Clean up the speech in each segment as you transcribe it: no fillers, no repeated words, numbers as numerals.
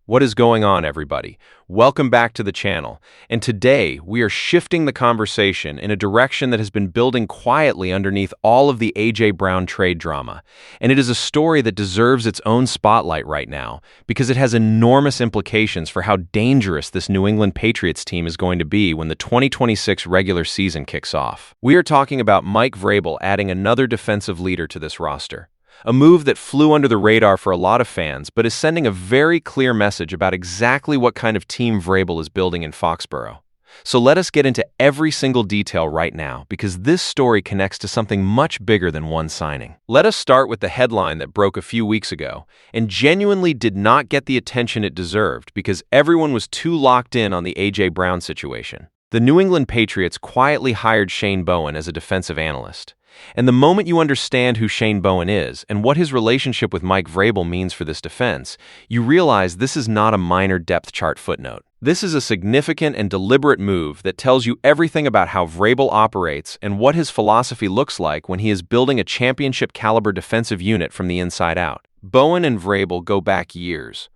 What is going on, everybody? Welcome back to the channel. And today, we are shifting the conversation in a direction that has been building quietly underneath all of the A.J. Brown trade drama. And it is a story that deserves its own spotlight right now because it has enormous implications for how dangerous this New England Patriots team is going to be when the 2026 regular season kicks off. We are talking about Mike Vrabel adding another defensive leader to this roster. A move that flew under the radar for a lot of fans, but is sending a very clear message about exactly what kind of team Vrabel is building in Foxborough. So let us get into every single detail right now, because this story connects to something much bigger than one signing. Let us start with the headline that broke a few weeks ago, and genuinely did not get the attention it deserved because everyone was too locked in on the A.J. Brown situation. The New England Patriots quietly hired Shane Bowen as a defensive analyst. And the moment you understand who Shane Bowen is and what his relationship with Mike Vrabel means for this defense, you realize this is not a minor depth chart footnote. This is a significant and deliberate move that tells you everything about how Vrabel operates and what his philosophy looks like when he is building a championship-caliber defensive unit from the inside out. Bowen and Vrabel go back years,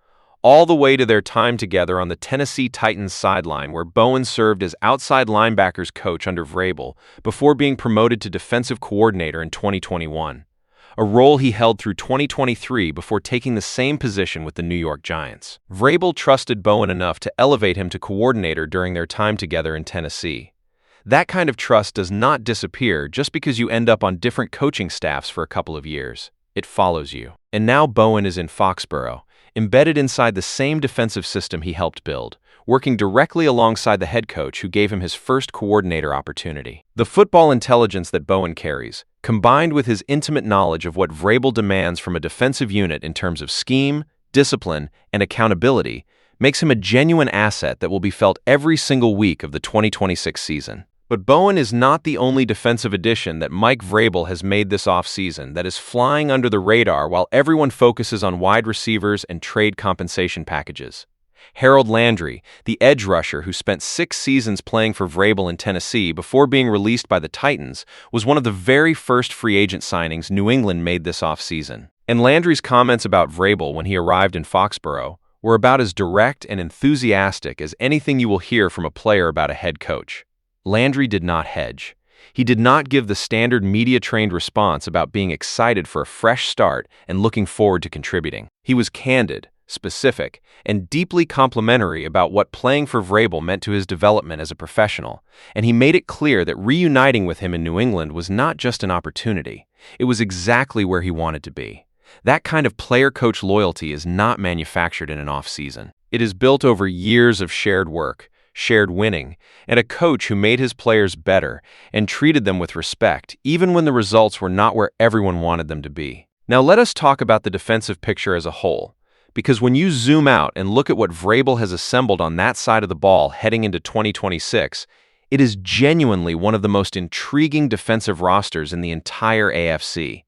all the way to their time together on the Tennessee Titans sideline, where Bowen served as outside linebackers coach under Vrabel before being promoted to defensive coordinator in 2021, a role he held through 2023 before taking the same position with the New York Giants. Vrabel trusted Bowen enough to elevate him to coordinator during their time together in Tennessee. That kind of trust does not disappear just because you end up on different coaching staffs for a couple of years. It follows you. And now Bowen is in Foxborough, embedded inside the same defensive system he helped build, working directly alongside the head coach who gave him his first coordinator opportunity. The football intelligence that Bowen carries, combined with his intimate knowledge of what Vrabel demands from a defensive unit in terms of scheme, discipline, and accountability, makes him a genuine asset that will be felt every single week of the 2026 season. But Bowen is not the only defensive addition that Mike Vrabel has made this offseason that is flying under the radar while everyone focuses on wide receivers and trade compensation packages. Harold Landry, the edge rusher who spent 6 seasons playing for Vrabel in Tennessee before being released by the Titans, was one of the very first free agent signings New England made this offseason. And Landry's comments about Vrabel when he arrived in Foxborough were about as direct and enthusiastic as anything you will hear from a player about a head coach. Landry did not hedge. He did not give the standard media-trained response about being excited for a fresh start and looking forward to contributing. He was candid, specific, and deeply complimentary about what playing for Vrabel meant to his development as a professional, and he made it clear that reuniting with him in New England was not just an opportunity. It was exactly where he wanted to be. That kind of player-coach loyalty is not manufactured in an off-season. It is built over years of shared work, shared winning, and a coach who made his players better and treated them with respect, even when the results were not where everyone wanted them to be. Now let us talk about the defensive picture as a whole, because when you zoom out and look at what Vrabel has assembled on that side of the ball heading into 2026, it is genuinely one of the most intriguing defensive rosters in the entire AFC.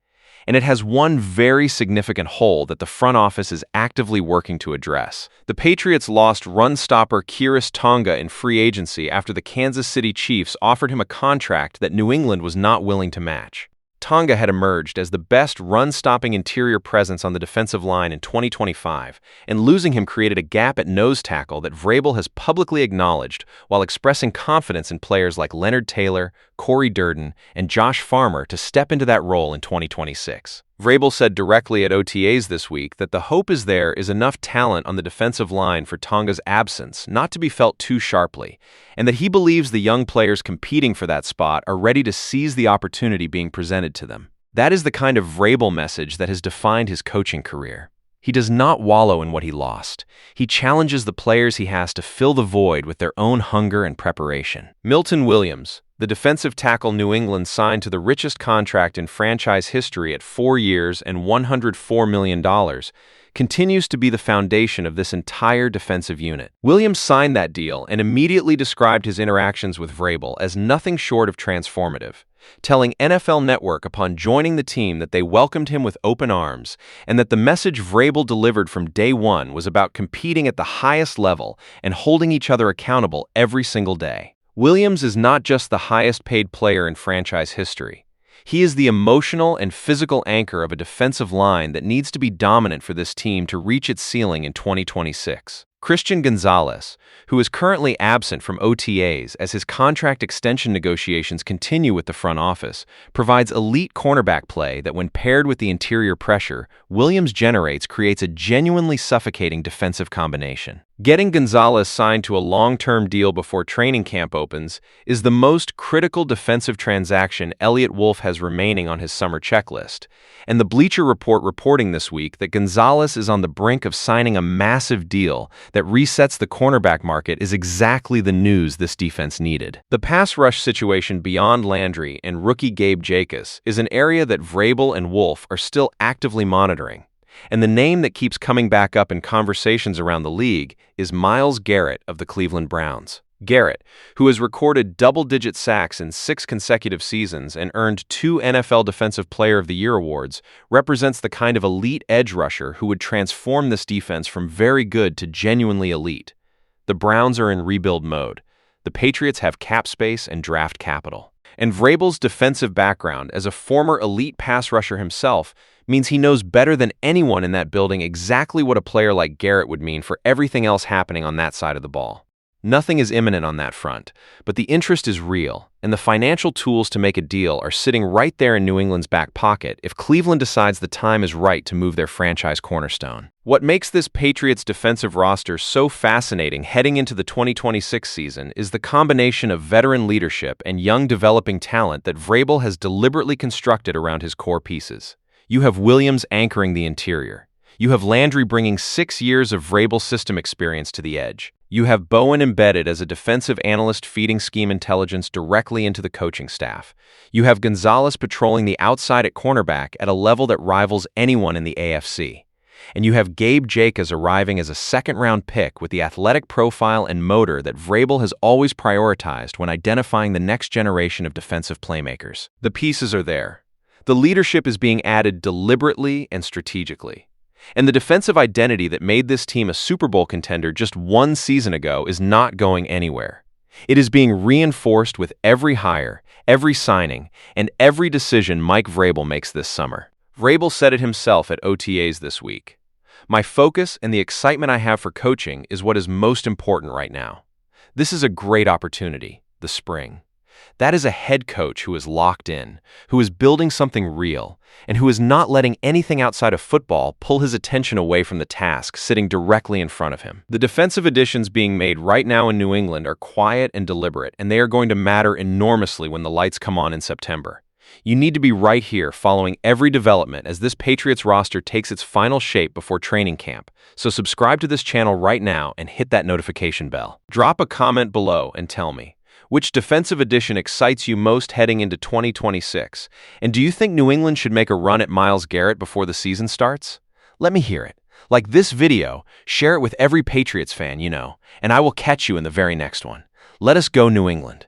And it has one very significant hole that the front office is actively working to address. The Patriots lost run stopper Khyiris Tonga in free agency after the Kansas City Chiefs offered him a contract that New England was not willing to match. Tonga had emerged as the best run-stopping interior presence on the defensive line in 2025, and losing him created a gap at nose tackle that Vrabel has publicly acknowledged while expressing confidence in players like Leonard Taylor, Corey Durden, and Josh Farmer to step into that role in 2026. Vrabel said directly at OTAs this week that the hope is there is enough talent on the defensive line for Tonga's absence not to be felt too sharply, and that he believes the young players competing for that spot are ready to seize the opportunity being presented to them. That is the kind of Vrabel message that has defined his coaching career. He does not wallow in what he lost. He challenges the players he has to fill the void with their own hunger and preparation. Milton Williams, the defensive tackle New England signed to the richest contract in franchise history at 4 years and $104 million, continues to be the foundation of this entire defensive unit. Williams signed that deal and immediately described his interactions with Vrabel as nothing short of transformative, telling NFL Network upon joining the team that they welcomed him with open arms and that the message Vrabel delivered from day one was about competing at the highest level and holding each other accountable every single day. Williams is not just the highest-paid player in franchise history. He is the emotional and physical anchor of a defensive line that needs to be dominant for this team to reach its ceiling in 2026. Christian Gonzalez, who is currently absent from OTAs as his contract extension negotiations continue with the front office, provides elite cornerback play that, when paired with the interior pressure Williams generates, creates a genuinely suffocating defensive combination. Getting Gonzalez signed to a long-term deal before training camp opens is the most critical defensive transaction Elliott Wolf has remaining on his summer checklist, and the Bleacher Report reporting this week that Gonzalez is on the brink of signing a massive deal that resets the cornerback market is exactly the news this defense needed. The pass rush situation beyond Landry and rookie Gabe Jacas is an area that Vrabel and Wolf are still actively monitoring. And the name that keeps coming back up in conversations around the league is Myles Garrett of the Cleveland Browns. Garrett, who has recorded double-digit sacks in 6 consecutive seasons and earned 2 NFL Defensive Player of the Year awards, represents the kind of elite edge rusher who would transform this defense from very good to genuinely elite. The Browns are in rebuild mode. The Patriots have cap space and draft capital. And Vrabel's defensive background as a former elite pass rusher himself means he knows better than anyone in that building exactly what a player like Garrett would mean for everything else happening on that side of the ball. Nothing is imminent on that front, but the interest is real, and the financial tools to make a deal are sitting right there in New England's back pocket if Cleveland decides the time is right to move their franchise cornerstone. What makes this Patriots defensive roster so fascinating heading into the 2026 season is the combination of veteran leadership and young developing talent that Vrabel has deliberately constructed around his core pieces. You have Williams anchoring the interior. You have Landry bringing 6 years of Vrabel system experience to the edge. You have Bowen embedded as a defensive analyst feeding scheme intelligence directly into the coaching staff. You have Gonzalez patrolling the outside at cornerback at a level that rivals anyone in the AFC. And you have Gabe Jacas arriving as a second-round pick with the athletic profile and motor that Vrabel has always prioritized when identifying the next generation of defensive playmakers. The pieces are there. The leadership is being added deliberately and strategically. And the defensive identity that made this team a Super Bowl contender just 1 season ago is not going anywhere. It is being reinforced with every hire, every signing, and every decision Mike Vrabel makes this summer. Vrabel said it himself at OTAs this week. "My focus and the excitement I have for coaching is what is most important right now. This is a great opportunity, the spring." That is a head coach who is locked in, who is building something real, and who is not letting anything outside of football pull his attention away from the task sitting directly in front of him. The defensive additions being made right now in New England are quiet and deliberate, and they are going to matter enormously when the lights come on in September. You need to be right here following every development as this Patriots roster takes its final shape before training camp, so subscribe to this channel right now and hit that notification bell. Drop a comment below and tell me, which defensive addition excites you most heading into 2026? And do you think New England should make a run at Myles Garrett before the season starts? Let me hear it. Like this video, share it with every Patriots fan you know, and I will catch you in the very next one. Let us go, New England.